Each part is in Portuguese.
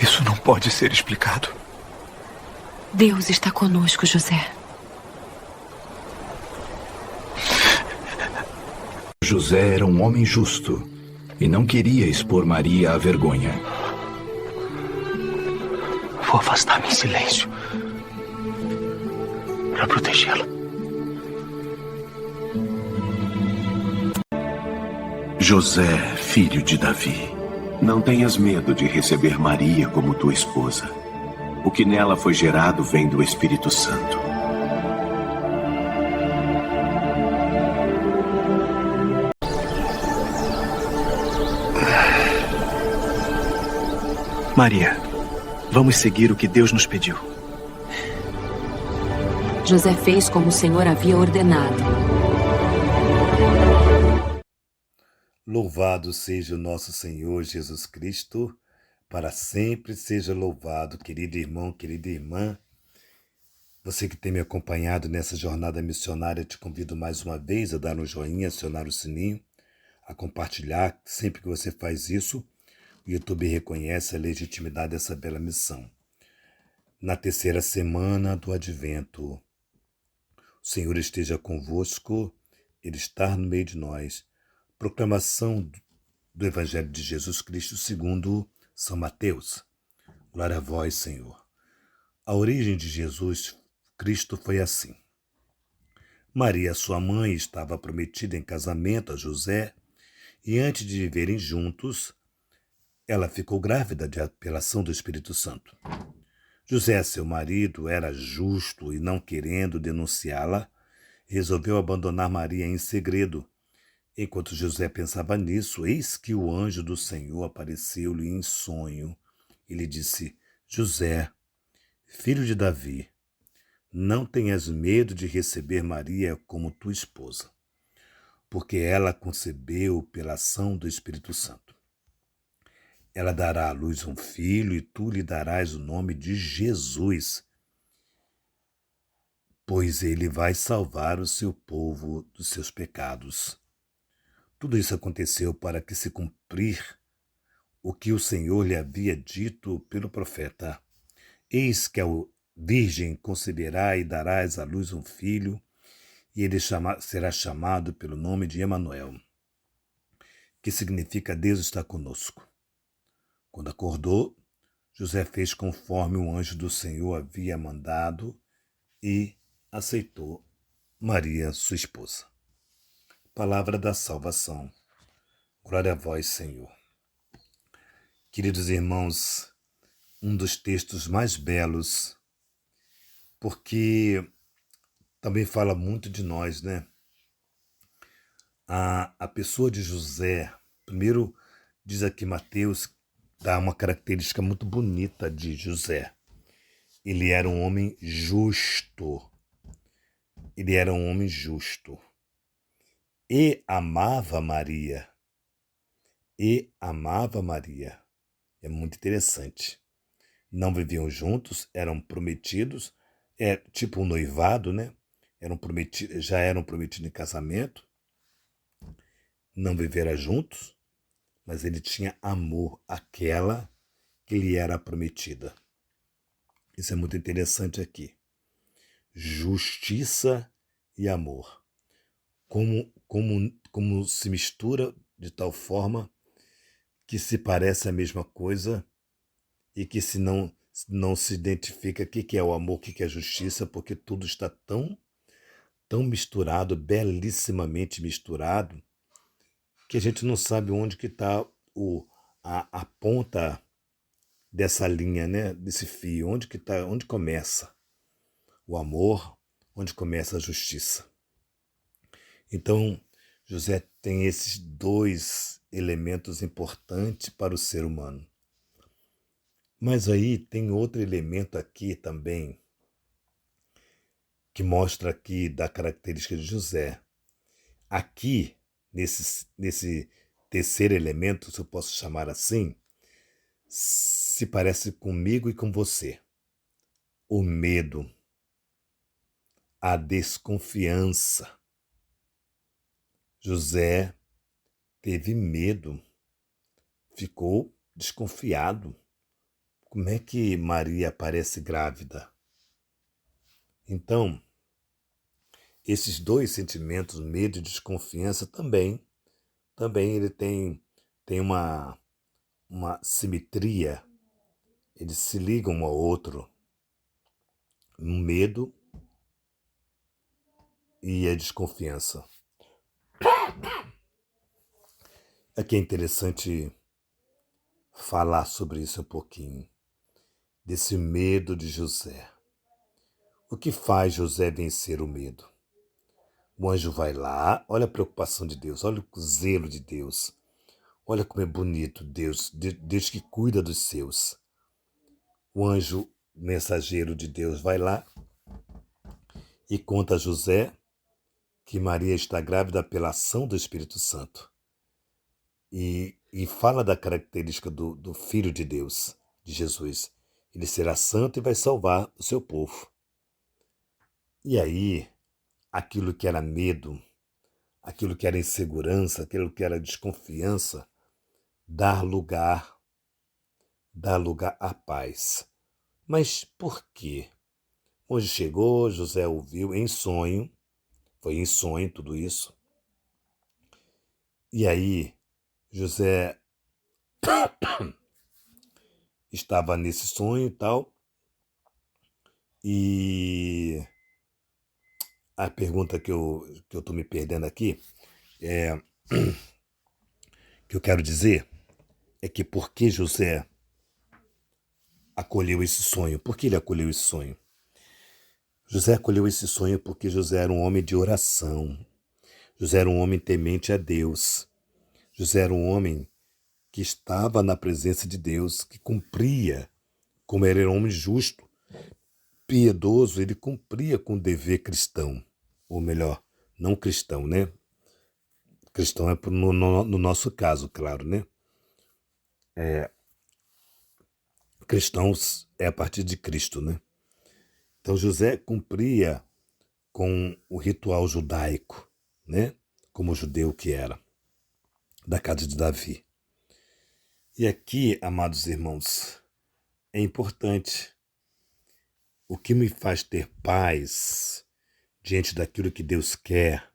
Isso não pode ser explicado. Deus está conosco, José. José era um homem justo e não queria expor Maria à vergonha. Vou afastar-me em silêncio para protegê-la. José, filho de Davi, não tenhas medo de receber Maria como tua esposa. O que nela foi gerado vem do Espírito Santo. Maria, vamos seguir o que Deus nos pediu. José fez como o Senhor havia ordenado. Louvado seja o nosso Senhor Jesus Cristo, para sempre seja louvado, querido irmão, querida irmã. Você que tem me acompanhado nessa jornada missionária, te convido mais uma vez a dar um joinha, acionar o sininho, a compartilhar. Sempre que você faz isso, o YouTube reconhece a legitimidade dessa bela missão. Na terceira semana do Advento, o Senhor esteja convosco, Ele está no meio de nós. Proclamação do Evangelho de Jesus Cristo segundo São Mateus. Glória a vós, Senhor. A origem de Jesus Cristo foi assim. Maria, sua mãe, estava prometida em casamento a José e antes de viverem juntos, ela ficou grávida de apelação do Espírito Santo. José, seu marido, era justo e, não querendo denunciá-la, resolveu abandonar Maria em segredo. Enquanto José pensava nisso, eis que o anjo do Senhor apareceu-lhe em sonho e lhe disse: José, filho de Davi, não tenhas medo de receber Maria como tua esposa, porque ela concebeu pela ação do Espírito Santo. Ela dará à luz um filho e tu lhe darás o nome de Jesus, pois ele vai salvar o seu povo dos seus pecados. Tudo isso aconteceu para que se cumprir o que o Senhor lhe havia dito pelo profeta. Eis que a virgem conceberá e darás à luz um filho, e ele será chamado pelo nome de Emanuel, que significa Deus está conosco. Quando acordou, José fez conforme o anjo do Senhor havia mandado e aceitou Maria, sua esposa. Palavra da salvação. Glória a vós, Senhor. Queridos irmãos, um dos textos mais belos, porque também fala muito de nós, né? A pessoa de José, primeiro diz aqui Mateus, dá uma característica muito bonita de José. Ele era um homem justo. Ele era um homem justo. E amava Maria. E amava Maria. É muito interessante. Não viviam juntos, eram prometidos. É tipo um noivado, né? Já eram prometidos em casamento. Não viveram juntos, mas ele tinha amor àquela que lhe era prometida. Isso é muito interessante aqui. Justiça e amor. Como se mistura de tal forma que se parece a mesma coisa e que se não se identifica o que é o amor, o que é a justiça, porque tudo está tão misturado, belíssimamente misturado, que a gente não sabe onde que está a ponta dessa linha, né? Desse fio, onde começa o amor, onde começa a justiça. Então, José tem esses dois elementos importantes para o ser humano. Mas aí tem outro elemento aqui também, que mostra aqui da característica de José. Aqui, nesse terceiro elemento, se eu posso chamar assim, se parece comigo e com você. O medo, a desconfiança. José teve medo, ficou desconfiado Como é que Maria aparece grávida? Então, esses dois sentimentos, medo e desconfiança, também ele tem uma simetria, eles se ligam um ao outro, um medo e a desconfiança. Aqui é interessante falar sobre isso um pouquinho, desse medo de José. O que faz José vencer o medo? O anjo vai lá, olha a preocupação de Deus, olha o zelo de Deus. Olha como é bonito Deus que cuida dos seus. O anjo mensageiro de Deus vai lá e conta a José que Maria está grávida pela ação do Espírito Santo. E fala da característica do Filho de Deus, de Jesus. Ele será santo e vai salvar o seu povo. E aí, aquilo que era medo, aquilo que era insegurança, aquilo que era desconfiança, dá lugar à paz. Mas por quê? Hoje chegou, José ouviu em sonho, foi em sonho tudo isso. E aí, José estava nesse sonho e tal, e a pergunta que eu estou me perdendo aqui, que eu quero dizer, é que por que José acolheu esse sonho? Por que ele acolheu esse sonho? José acolheu esse sonho porque José era um homem de oração. José era um homem temente a Deus. José era um homem que estava na presença de Deus, que cumpria, como ele era um homem justo, piedoso, ele cumpria com o dever cristão. Ou melhor, não cristão, né? Cristão é no nosso caso, claro, né? Cristãos é a partir de Cristo, né? Então José cumpria com o ritual judaico, né? Como judeu que era, da casa de Davi. E aqui, amados irmãos, é importante. O que me faz ter paz diante daquilo que Deus quer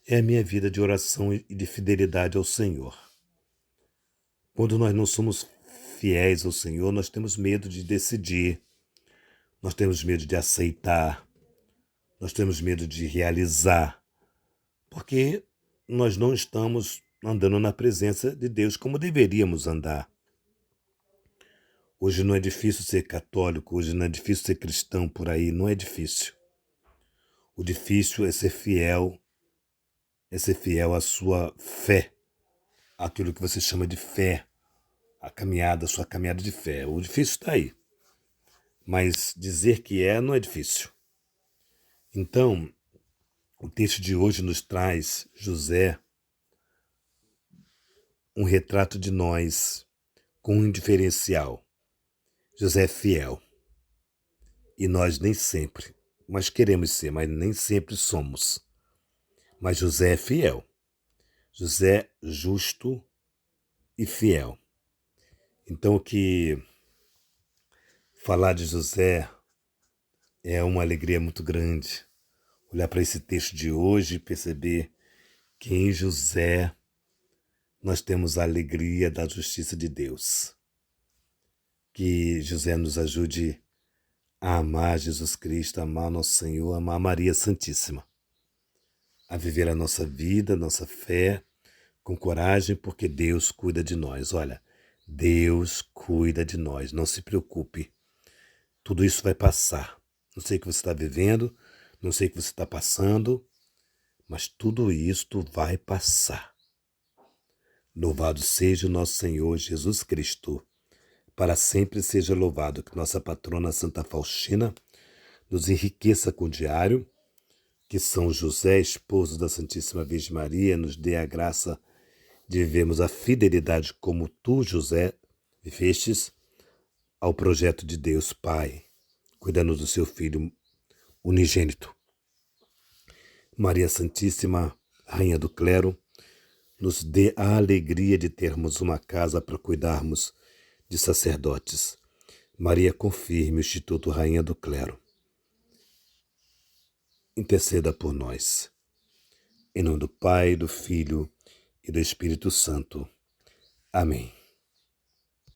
é a minha vida de oração e de fidelidade ao Senhor. Quando nós não somos fiéis ao Senhor, nós temos medo de decidir, nós temos medo de aceitar, nós temos medo de realizar, porque nós não estamos andando na presença de Deus como deveríamos andar. Hoje não é difícil ser católico, hoje não é difícil ser cristão por aí, não é difícil. O difícil é ser fiel à sua fé, aquilo que você chama de fé, a sua caminhada de fé. O difícil está aí, mas dizer que não é difícil. Então, o texto de hoje nos traz José, um retrato de nós com um diferencial. José é fiel. E nós nem sempre, mas queremos ser, mas nem sempre somos. Mas José é fiel. José é justo e fiel. Então, falar de José é uma alegria muito grande. Olhar para esse texto de hoje e perceber que em José nós temos a alegria da justiça de Deus. Que José nos ajude a amar Jesus Cristo, a amar nosso Senhor, a amar Maria Santíssima. A viver a nossa vida, a nossa fé, com coragem, porque Deus cuida de nós. Olha, Deus cuida de nós, não se preocupe. Tudo isso vai passar. Não sei o que você está vivendo, não sei o que você está passando, mas tudo isto vai passar. Louvado seja o nosso Senhor Jesus Cristo. Para sempre seja louvado. Que nossa patrona Santa Faustina nos enriqueça com o diário. Que São José, esposo da Santíssima Virgem Maria, nos dê a graça de vivermos a fidelidade como tu, José, vivestes ao projeto de Deus Pai, cuidando do seu Filho unigênito. Maria Santíssima, Rainha do Clero, nos dê a alegria de termos uma casa para cuidarmos de sacerdotes. Maria confirme o Instituto Rainha do Clero. Interceda por nós. Em nome do Pai, do Filho e do Espírito Santo. Amém.